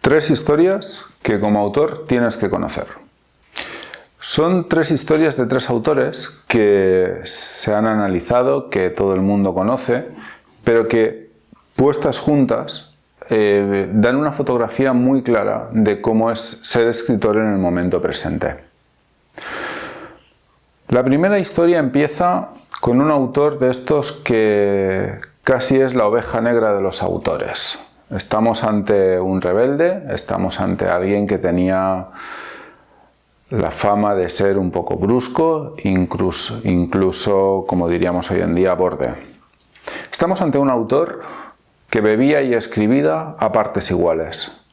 Tres historias que como autor tienes que conocer. Son tres historias de tres autores que se han analizado, que todo el mundo conoce, pero que puestas juntas dan una fotografía muy clara de cómo es ser escritor en el momento presente. La primera historia empieza con un autor de estos que casi es la oveja negra de los autores. Estamos ante un rebelde, estamos ante alguien que tenía la fama de ser un poco brusco, incluso como diríamos hoy en día, borde. Estamos ante un autor que bebía y escribía a partes iguales.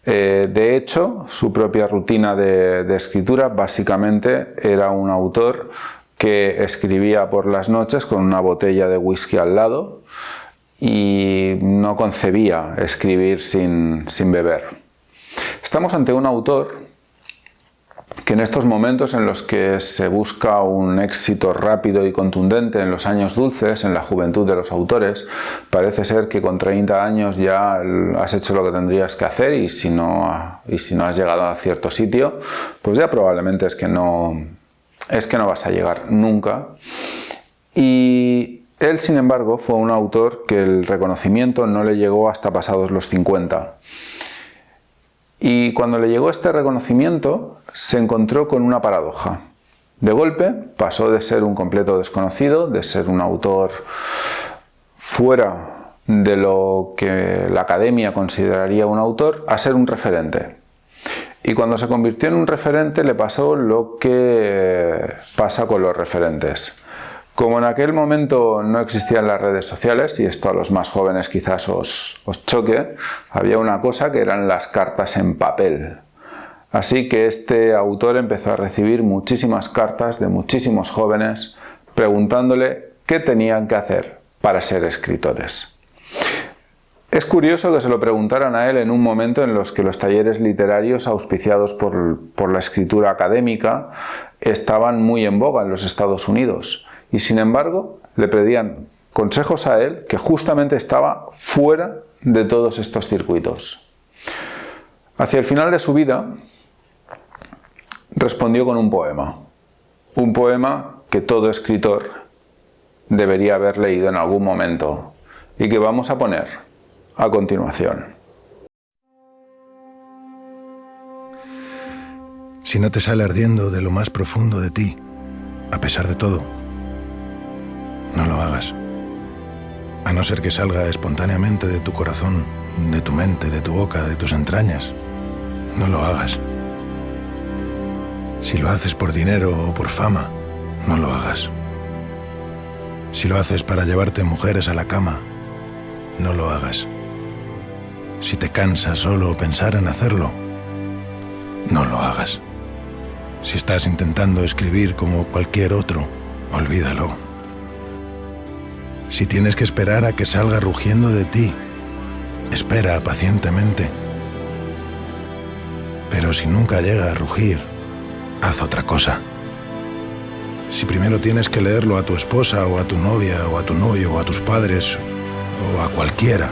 De hecho, su propia rutina de escritura básicamente era un autor que escribía por las noches con una botella de whisky al lado y no concebía escribir sin beber. Estamos ante un autor que en estos momentos en los que se busca un éxito rápido y contundente en los años dulces, en la juventud de los autores, parece ser que con 30 años ya has hecho lo que tendrías que hacer y si no has llegado a cierto sitio, pues ya probablemente es que no vas a llegar nunca. Y él, sin embargo, fue un autor que el reconocimiento no le llegó hasta pasados los 50. Y cuando le llegó este reconocimiento, se encontró con una paradoja. De golpe, pasó de ser un completo desconocido, de ser un autor fuera de lo que la academia consideraría un autor, a ser un referente. Y cuando se convirtió en un referente, le pasó lo que pasa con los referentes. Como en aquel momento no existían las redes sociales, y esto a los más jóvenes quizás os choque, había una cosa que eran las cartas en papel. Así que este autor empezó a recibir muchísimas cartas de muchísimos jóvenes preguntándole qué tenían que hacer para ser escritores. Es curioso que se lo preguntaran a él en un momento en los que los talleres literarios auspiciados por la escritura académica estaban muy en boga en los Estados Unidos. Y sin embargo, le pedían consejos a él que justamente estaba fuera de todos estos circuitos. Hacia el final de su vida, respondió con un poema. Un poema que todo escritor debería haber leído en algún momento y que vamos a poner a continuación. Si no te sale ardiendo de lo más profundo de ti, a pesar de todo, no lo hagas. A no ser que salga espontáneamente de tu corazón, de tu mente, de tu boca, de tus entrañas, no lo hagas. Si lo haces por dinero o por fama, no lo hagas. Si lo haces para llevarte mujeres a la cama, no lo hagas. Si te cansa solo pensar en hacerlo, no lo hagas. Si estás intentando escribir como cualquier otro, olvídalo. Si tienes que esperar a que salga rugiendo de ti, espera pacientemente. Pero si nunca llega a rugir, haz otra cosa. Si primero tienes que leerlo a tu esposa o a tu novia o a tu novio o a tus padres o a cualquiera,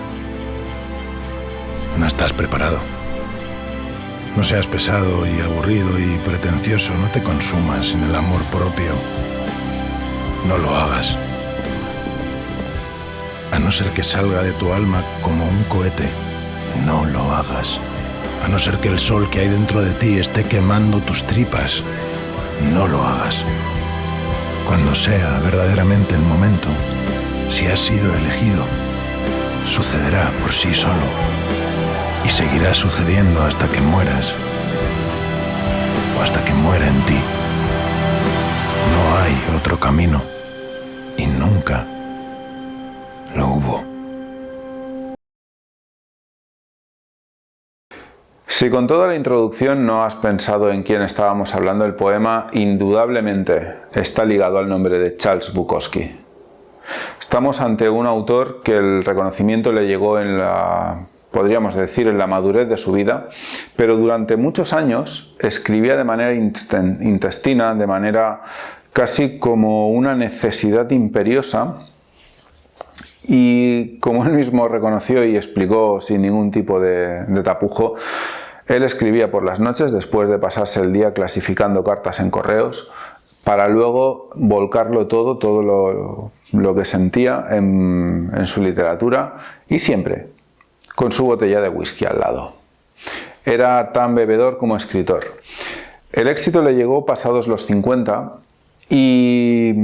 no estás preparado. No seas pesado y aburrido y pretencioso, no te consumas en el amor propio. No lo hagas. A no ser que salga de tu alma como un cohete, no lo hagas. A no ser que el sol que hay dentro de ti esté quemando tus tripas, no lo hagas. Cuando sea verdaderamente el momento, si has sido elegido, sucederá por sí solo y seguirá sucediendo hasta que mueras o hasta que muera en ti. No hay otro camino y nunca lo hubo. Si con toda la introducción no has pensado en quién estábamos hablando, el poema indudablemente está ligado al nombre de Charles Bukowski. Estamos ante un autor que el reconocimiento le llegó podríamos decir, en la madurez de su vida, pero durante muchos años escribía de manera intestina, de manera casi como una necesidad imperiosa, Y como él mismo reconoció y explicó sin ningún tipo de tapujo, él escribía por las noches después de pasarse el día clasificando cartas en correos para luego volcarlo todo lo que sentía en su literatura, y siempre con su botella de whisky al lado. Era tan bebedor como escritor. El éxito le llegó pasados los 50, y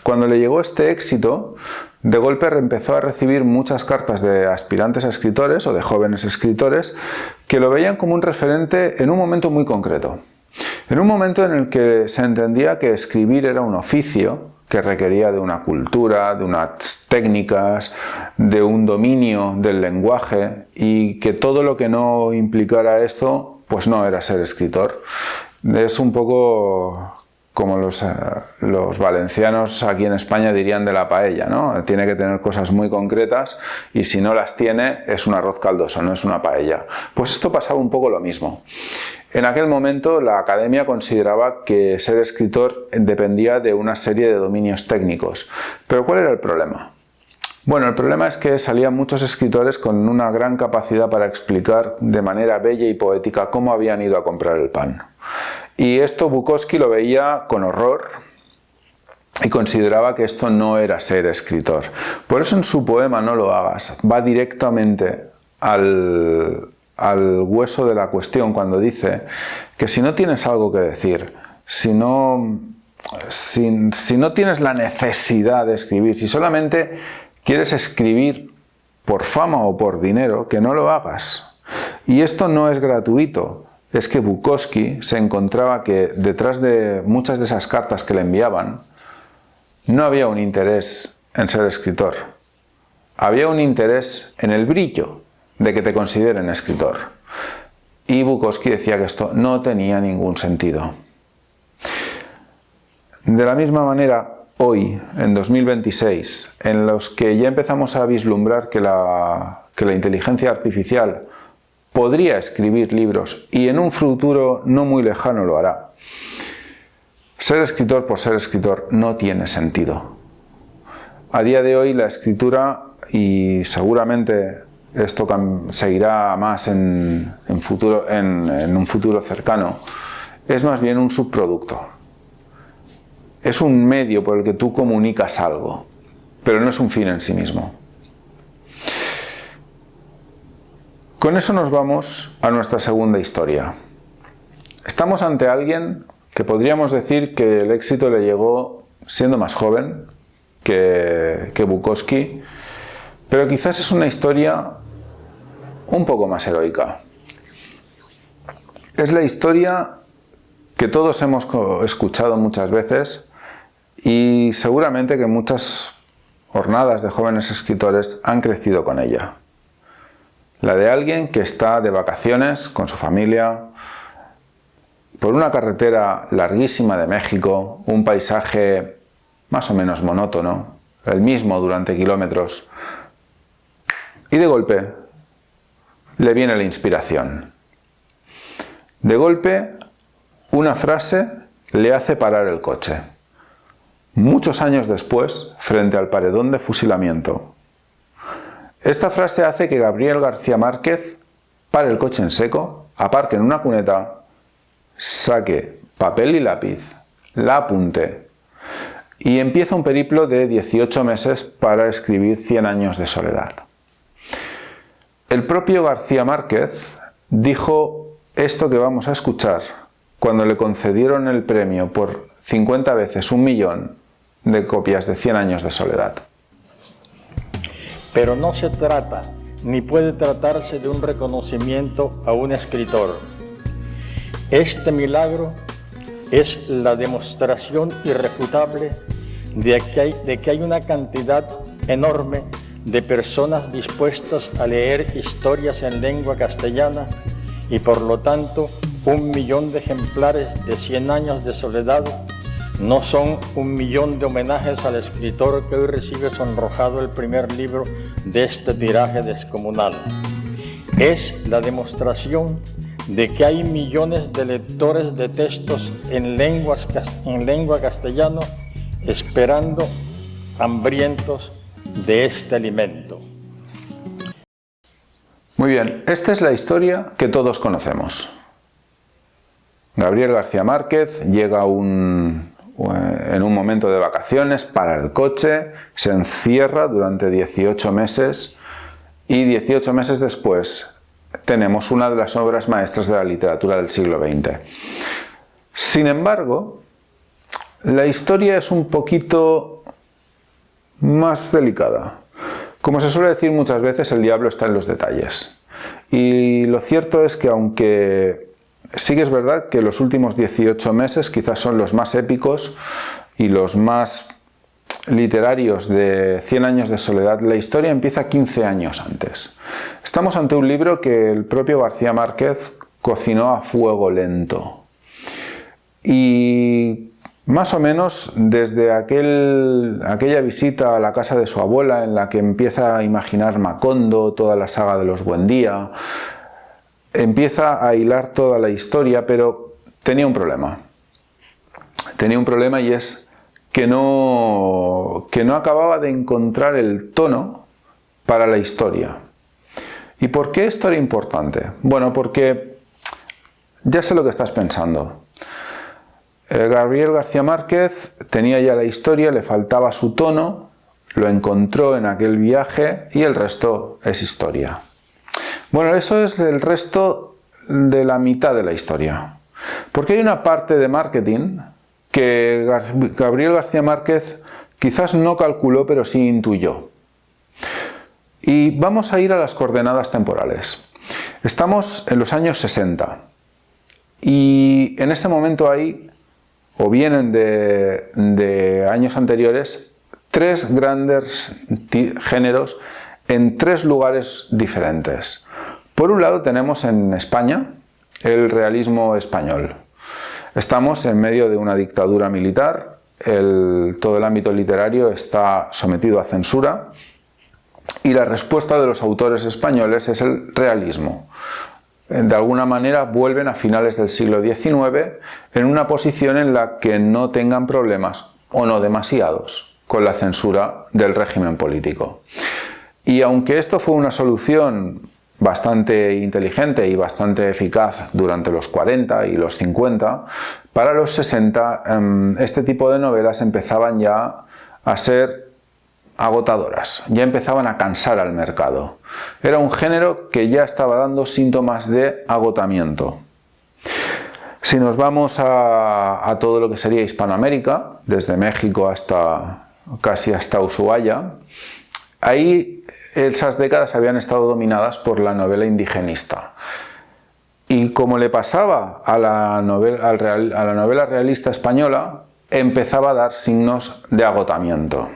cuando le llegó este éxito, de golpe empezó a recibir muchas cartas de aspirantes a escritores o de jóvenes escritores que lo veían como un referente en un momento muy concreto. En un momento en el que se entendía que escribir era un oficio que requería de una cultura, de unas técnicas, de un dominio del lenguaje, y que todo lo que no implicara esto, pues no era ser escritor. Es un poco como los valencianos aquí en España dirían de la paella, ¿no? Tiene que tener cosas muy concretas, y si no las tiene es un arroz caldoso, no es una paella. Pues esto pasaba un poco lo mismo. En aquel momento la academia consideraba que ser escritor dependía de una serie de dominios técnicos. ¿Pero cuál era el problema? Bueno, el problema es que salían muchos escritores con una gran capacidad para explicar de manera bella y poética cómo habían ido a comprar el pan. Y esto Bukowski lo veía con horror y consideraba que esto no era ser escritor. Por eso en su poema No lo hagas va directamente al hueso de la cuestión cuando dice que si no tienes algo que decir, si no tienes la necesidad de escribir, si solamente quieres escribir por fama o por dinero, que no lo hagas. Y esto no es gratuito. Es que Bukowski se encontraba que detrás de muchas de esas cartas que le enviaban no había un interés en ser escritor. Había un interés en el brillo de que te consideren escritor. Y Bukowski decía que esto no tenía ningún sentido. De la misma manera, hoy, en 2026, en los que ya empezamos a vislumbrar que la inteligencia artificial podría escribir libros, y en un futuro no muy lejano lo hará, ser escritor por ser escritor no tiene sentido. A día de hoy la escritura, y seguramente esto seguirá más en un futuro cercano, es más bien un subproducto. Es un medio por el que tú comunicas algo, pero no es un fin en sí mismo. Con eso nos vamos a nuestra segunda historia. Estamos ante alguien que podríamos decir que el éxito le llegó siendo más joven que Bukowski, pero quizás es una historia un poco más heroica. Es la historia que todos hemos escuchado muchas veces, y seguramente que muchas hornadas de jóvenes escritores han crecido con ella. La de alguien que está de vacaciones con su familia por una carretera larguísima de México, un paisaje más o menos monótono, el mismo durante kilómetros, y de golpe le viene la inspiración. De golpe una frase le hace parar el coche. Muchos años después, frente al paredón de fusilamiento. Esta frase hace que Gabriel García Márquez pare el coche en seco, aparque en una cuneta, saque papel y lápiz, la apunte y empieza un periplo de 18 meses para escribir 100 años de soledad. El propio García Márquez dijo esto que vamos a escuchar cuando le concedieron el premio por 50 veces 1 millón de copias de 100 años de soledad. Pero no se trata, ni puede tratarse de un reconocimiento a un escritor. Este milagro es la demostración irrefutable de que hay una cantidad enorme de personas dispuestas a leer historias en lengua castellana, y por lo tanto 1 millón de ejemplares de 100 años de soledad no son 1 millón de homenajes al escritor que hoy recibe sonrojado el primer libro de este tiraje descomunal. Es la demostración de que hay millones de lectores de textos en lengua castellana esperando, hambrientos de este alimento. Muy bien, esta es la historia que todos conocemos. Gabriel García Márquez llega en un momento de vacaciones, para el coche, se encierra durante 18 meses y 18 meses después tenemos una de las obras maestras de la literatura del siglo XX. Sin embargo, la historia es un poquito más delicada. Como se suele decir muchas veces, el diablo está en los detalles. Y lo cierto es que aunque sí que es verdad que los últimos 18 meses quizás son los más épicos y los más literarios de 100 años de soledad, la historia empieza 15 años antes. Estamos ante un libro que el propio García Márquez cocinó a fuego lento. Y más o menos desde aquella visita a la casa de su abuela, en la que empieza a imaginar Macondo, toda la saga de los Buendía, empieza a hilar toda la historia, pero tenía un problema. Tenía un problema, y es que no acababa de encontrar el tono para la historia. ¿Y por qué esto era importante? Bueno, porque ya sé lo que estás pensando. Gabriel García Márquez tenía ya la historia, le faltaba su tono, lo encontró en aquel viaje y el resto es historia. Bueno, eso es el resto de la mitad de la historia. Porque hay una parte de marketing que Gabriel García Márquez quizás no calculó, pero sí intuyó. Y vamos a ir a las coordenadas temporales. Estamos en los años 60. Y en este momento hay, o vienen de años anteriores, tres grandes géneros en tres lugares diferentes. Por un lado tenemos en España el realismo español. Estamos en medio de una dictadura militar, todo el ámbito literario está sometido a censura y la respuesta de los autores españoles es el realismo. De alguna manera vuelven a finales del siglo XIX en una posición en la que no tengan problemas, o no demasiados, con la censura del régimen político. Y aunque esto fue una solución bastante inteligente y bastante eficaz durante los 40 y los 50, para los 60 este tipo de novelas empezaban ya a ser agotadoras, ya empezaban a cansar al mercado. Era un género que ya estaba dando síntomas de agotamiento. Si nos vamos a todo lo que sería Hispanoamérica, desde México casi hasta Ushuaia, ahí esas décadas habían estado dominadas por la novela indigenista. Y como le pasaba a la novela realista española, empezaba a dar signos de agotamiento.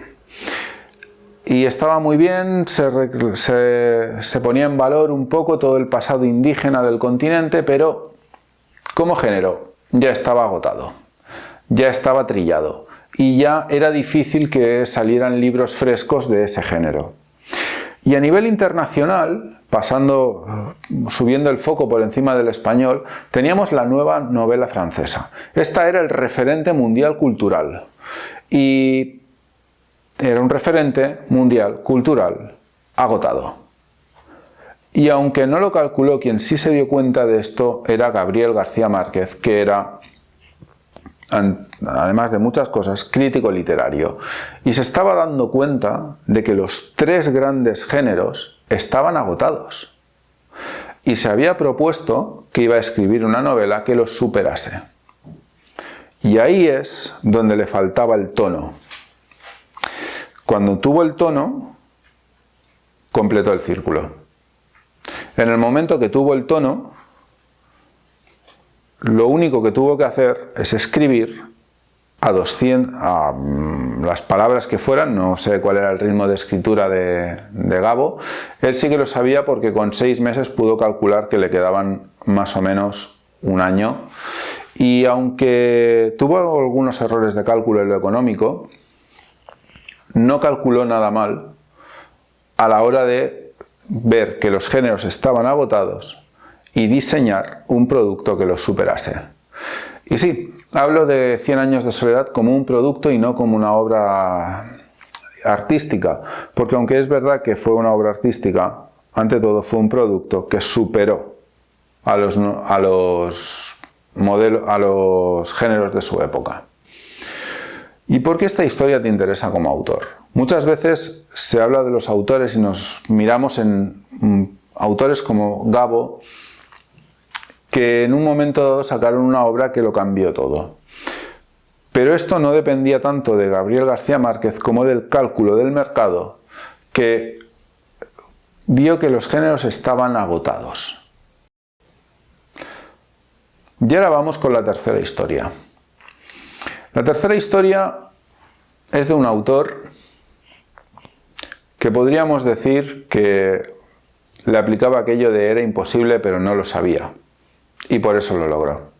Y estaba muy bien, se ponía en valor un poco todo el pasado indígena del continente, pero como género ya estaba agotado, ya estaba trillado, y ya era difícil que salieran libros frescos de ese género. Y a nivel internacional, subiendo el foco por encima del español, teníamos la nueva novela francesa. Esta era el referente mundial cultural. Y era un referente mundial cultural agotado. Y aunque no lo calculó, quien sí se dio cuenta de esto era Gabriel García Márquez, que era, además de muchas cosas, crítico literario, y se estaba dando cuenta de que los tres grandes géneros estaban agotados, y se había propuesto que iba a escribir una novela que los superase. Y ahí es donde le faltaba el tono. Cuando tuvo el tono, completó el círculo. En el momento que tuvo el tono, lo único que tuvo que hacer es escribir a las palabras que fueran. No sé cuál era el ritmo de escritura de Gabo. Él sí que lo sabía, porque con 6 meses pudo calcular que le quedaban más o menos un año. Y aunque tuvo algunos errores de cálculo en lo económico, no calculó nada mal a la hora de ver que los géneros estaban agotados y diseñar un producto que los superase. Y sí, hablo de 100 años de soledad como un producto y no como una obra artística, porque aunque es verdad que fue una obra artística, ante todo fue un producto que superó a los géneros de su época. ¿Y por qué esta historia te interesa como autor? Muchas veces se habla de los autores y nos miramos en autores como Gabo, que en un momento dado sacaron una obra que lo cambió todo. Pero esto no dependía tanto de Gabriel García Márquez como del cálculo del mercado, que vio que los géneros estaban agotados. Y ahora vamos con la tercera historia. La tercera historia es de un autor que podríamos decir que le aplicaba aquello de era imposible pero no lo sabía, y por eso lo logró.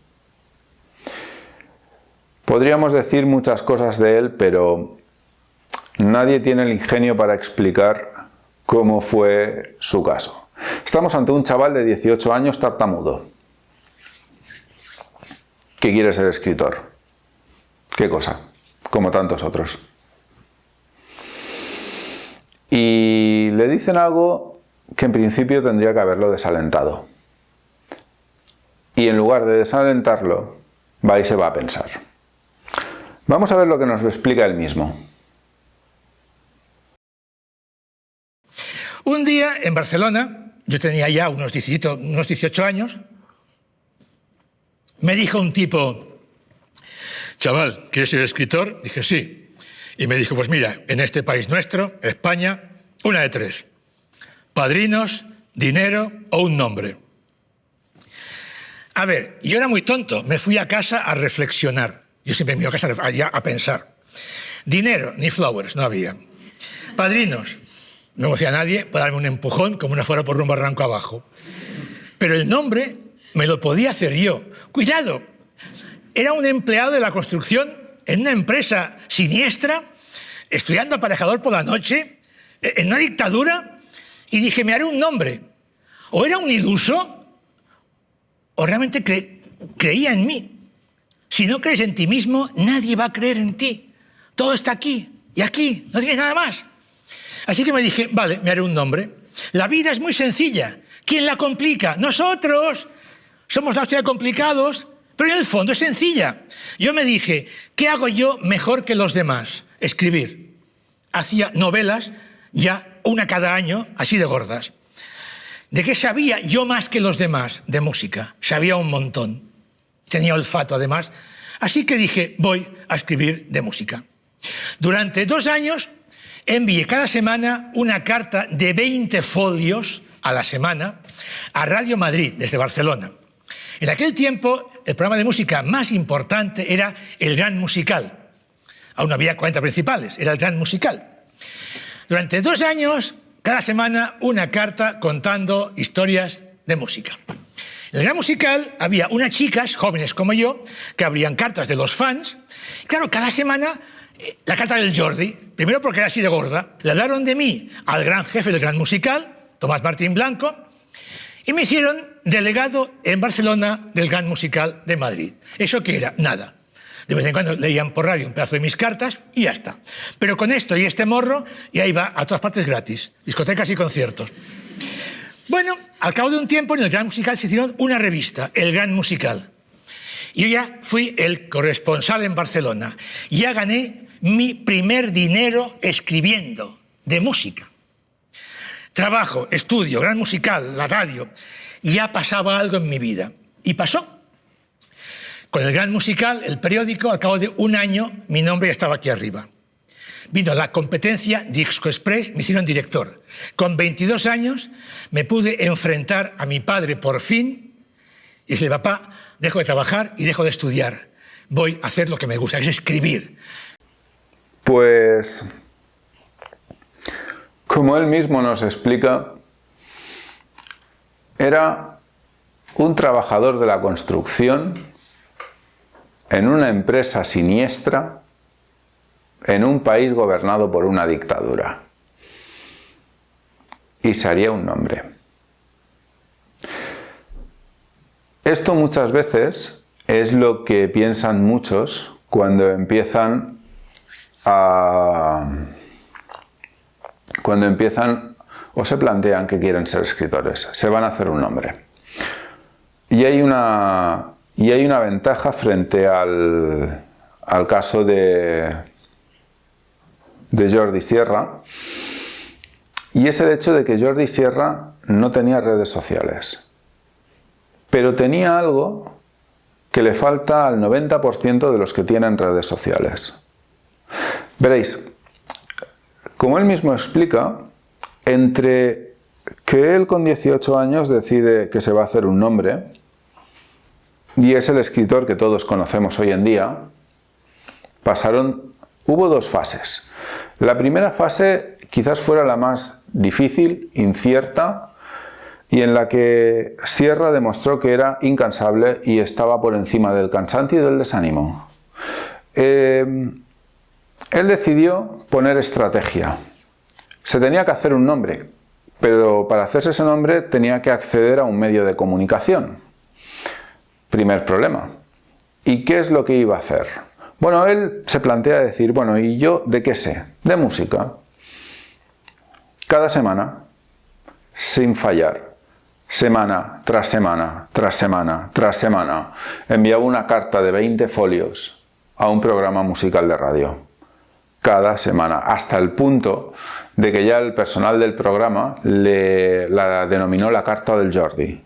Podríamos decir muchas cosas de él, pero nadie tiene el ingenio para explicar cómo fue su caso. Estamos ante un chaval de 18 años tartamudo, que quiere ser escritor. ¿Qué cosa? Como tantos otros. Y le dicen algo que en principio tendría que haberlo desalentado. Y en lugar de desalentarlo, va y se va a pensar. Vamos a ver lo que nos lo explica él mismo. Un día en Barcelona, yo tenía ya unos 18 años, me dijo un tipo: chaval, ¿quieres ser escritor? Dije, sí. Y me dijo, pues mira, en este país nuestro, España, una de tres: padrinos, dinero o un nombre. A ver, yo era muy tonto, me fui a casa a reflexionar. Yo siempre me iba a casa allá a pensar. Dinero, ni flowers, no había. Padrinos, no conocía a nadie para darme un empujón como una fuera por un barranco abajo. Pero el nombre me lo podía hacer yo. ¡Cuidado! Era un empleado de la construcción en una empresa siniestra, estudiando aparejador por la noche, en una dictadura, y dije, me haré un nombre. O era un iluso, o realmente creía en mí. Si no crees en ti mismo, nadie va a creer en ti. Todo está aquí y aquí, no tienes nada más. Así que me dije, vale, me haré un nombre. La vida es muy sencilla. ¿Quién la complica? Nosotros. Somos la hostia de complicados, pero en el fondo es sencilla. Yo me dije, ¿qué hago yo mejor que los demás? Escribir. Hacía novelas, ya una cada año, así de gordas. ¿De qué sabía yo más que los demás? De música. Sabía un montón. Tenía olfato además. Así que dije, voy a escribir de música. Durante 2 años envié cada semana una carta de 20 folios a la semana a Radio Madrid, desde Barcelona. En aquel tiempo, el programa de música más importante era El Gran Musical. Aún no había 40 principales, era El Gran Musical. Durante 2 años, cada semana, una carta contando historias de música. En El Gran Musical había unas chicas, jóvenes como yo, que abrían cartas de los fans. Claro, cada semana, la carta del Jordi, primero porque era así de gorda, le hablaron de mí al gran jefe del Gran Musical, Tomás Martín Blanco, y me hicieron delegado en Barcelona del Gran Musical de Madrid. ¿Eso qué era? Nada. De vez en cuando leían por radio un pedazo de mis cartas y ya está. Pero con esto y este morro, ya iba a todas partes gratis, discotecas y conciertos. Bueno, al cabo de un tiempo en el Gran Musical se hicieron una revista, El Gran Musical. Y yo ya fui el corresponsal en Barcelona. Ya gané mi primer dinero escribiendo de música. Trabajo, estudio, Gran Musical, la radio. Ya pasaba algo en mi vida. Y pasó. Con el Gran Musical, el periódico, al cabo de 1 año, mi nombre ya estaba aquí arriba. Vino la competencia Disco Express, me hicieron director. Con 22 años me pude enfrentar a mi padre por fin y decirle, papá, dejo de trabajar y dejo de estudiar. Voy a hacer lo que me gusta, que es escribir. Pues, como él mismo nos explica, era un trabajador de la construcción en una empresa siniestra en un país gobernado por una dictadura. Y se haría un nombre. Esto muchas veces es lo que piensan muchos cuando empiezan a cuando empiezan o se plantean que quieren ser escritores. Se van a hacer un nombre. Y hay una ventaja frente al caso de Jordi Sierra, y es el hecho de que Jordi Sierra no tenía redes sociales, pero tenía algo que le falta al 90% de los que tienen redes sociales. Veréis, como él mismo explica, entre que él con 18 años decide que se va a hacer un nombre, y es el escritor que todos conocemos hoy en día, hubo dos fases. La primera fase quizás fuera la más difícil, incierta, y en la que Sierra demostró que era incansable y estaba por encima del cansancio y del desánimo. Él decidió poner estrategia. Se tenía que hacer un nombre, pero para hacerse ese nombre tenía que acceder a un medio de comunicación. Primer problema. ¿Y qué es lo que iba a hacer? Bueno, él se plantea decir, bueno, ¿y yo de qué sé? De música. Cada semana, sin fallar, semana tras semana, tras semana, tras semana, enviaba una carta de 20 folios a un programa musical de radio. Cada semana, hasta el punto de que ya el personal del programa la denominó la carta del Jordi,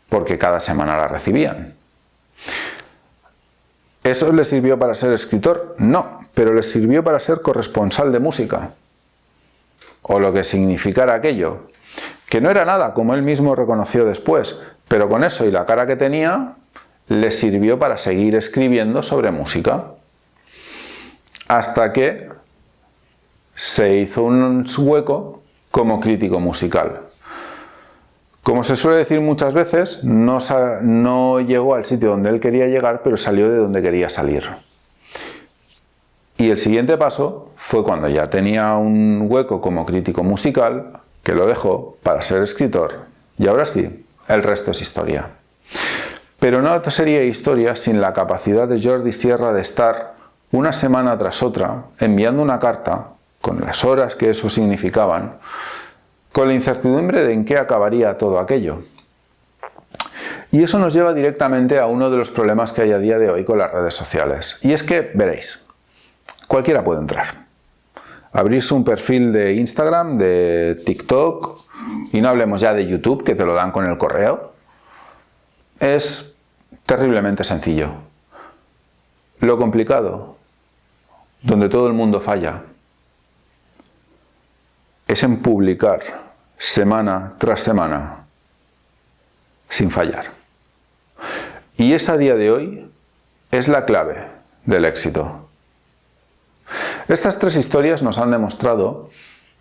porque cada semana la recibían. ¿Eso le sirvió para ser escritor? No, pero le sirvió para ser corresponsal de música, o lo que significara aquello, que no era nada, como él mismo reconoció después, pero con eso y la cara que tenía, le sirvió para seguir escribiendo sobre música, hasta que se hizo un hueco como crítico musical. Como se suele decir muchas veces, no llegó al sitio donde él quería llegar, pero salió de donde quería salir. Y el siguiente paso fue cuando ya tenía un hueco como crítico musical, que lo dejó para ser escritor. Y ahora sí, el resto es historia. Pero no sería historia sin la capacidad de Jordi Sierra de estar una semana tras otra enviando una carta, con las horas que eso significaban, con la incertidumbre de en qué acabaría todo aquello. Y eso nos lleva directamente a uno de los problemas que hay a día de hoy con las redes sociales. Y es que, veréis, cualquiera puede entrar. Abrirse un perfil de Instagram, de TikTok, y no hablemos ya de YouTube, que te lo dan con el correo, es terriblemente sencillo. Lo complicado, donde todo el mundo falla, es en publicar semana tras semana, sin fallar. Y esa a día de hoy es la clave del éxito. Estas tres historias nos han demostrado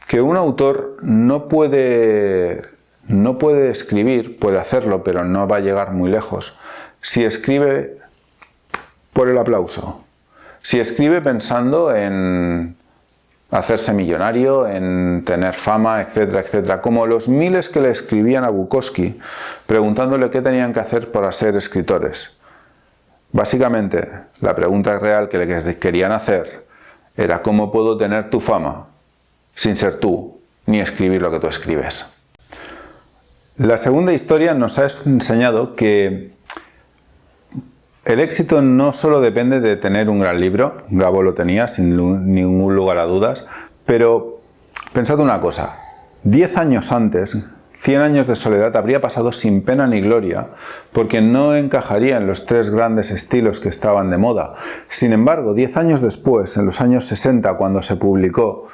que un autor no puede escribir, puede hacerlo, pero no va a llegar muy lejos, si escribe por el aplauso, si escribe pensando en hacerse millonario, en tener fama, etcétera, etcétera, como los miles que le escribían a Bukowski preguntándole qué tenían que hacer para ser escritores. Básicamente, la pregunta real que le querían hacer era ¿cómo puedo tener tu fama sin ser tú, ni escribir lo que tú escribes? La segunda historia nos ha enseñado que el éxito no solo depende de tener un gran libro, Gabo lo tenía sin ningún lugar a dudas, pero pensad una cosa, 10 años antes, 100 años de soledad habría pasado sin pena ni gloria, porque no encajaría en los tres grandes estilos que estaban de moda. Sin embargo, 10 años después, en los años 60, cuando se publicó,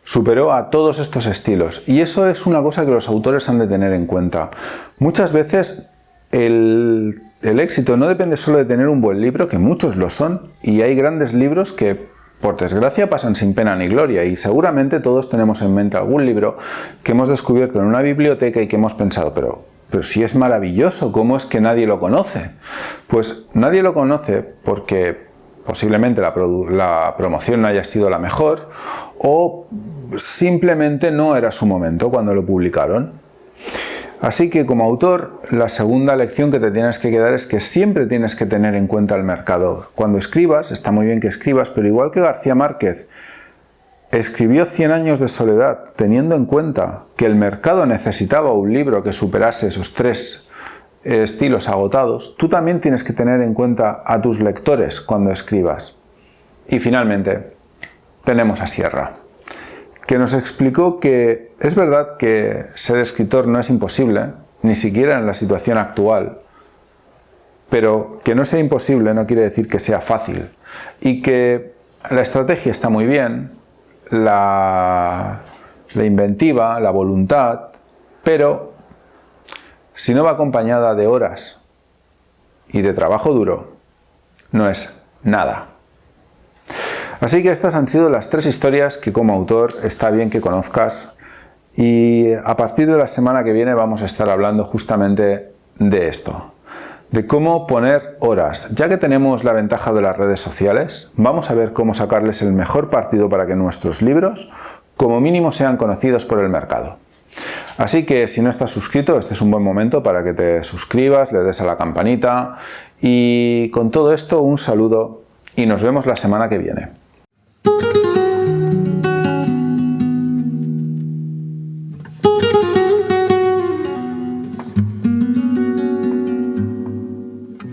superó a todos estos estilos. Y eso es una cosa que los autores han de tener en cuenta. Muchas veces el éxito no depende solo de tener un buen libro, que muchos lo son, y hay grandes libros que, por desgracia, pasan sin pena ni gloria, y seguramente todos tenemos en mente algún libro que hemos descubierto en una biblioteca y que hemos pensado, pero si es maravilloso, ¿cómo es que nadie lo conoce? Pues nadie lo conoce porque posiblemente la promoción no haya sido la mejor, o simplemente no era su momento cuando lo publicaron. Así que como autor, la segunda lección que te tienes que quedar es que siempre tienes que tener en cuenta el mercado. Cuando escribas, está muy bien que escribas, pero igual que García Márquez escribió 100 años de soledad teniendo en cuenta que el mercado necesitaba un libro que superase esos 3 estilos agotados, tú también tienes que tener en cuenta a tus lectores cuando escribas. Y finalmente, tenemos a Sierra, que nos explicó que es verdad que ser escritor no es imposible, ni siquiera en la situación actual, pero que no sea imposible no quiere decir que sea fácil, y que la estrategia está muy bien, la inventiva, la voluntad, pero si no va acompañada de horas y de trabajo duro, no es nada. Así que estas han sido las 3 historias que como autor está bien que conozcas, y a partir de la semana que viene vamos a estar hablando justamente de esto, de cómo poner horas. Ya que tenemos la ventaja de las redes sociales, vamos a ver cómo sacarles el mejor partido para que nuestros libros como mínimo sean conocidos por el mercado. Así que si no estás suscrito, este es un buen momento para que te suscribas, le des a la campanita, y con todo esto un saludo y nos vemos la semana que viene.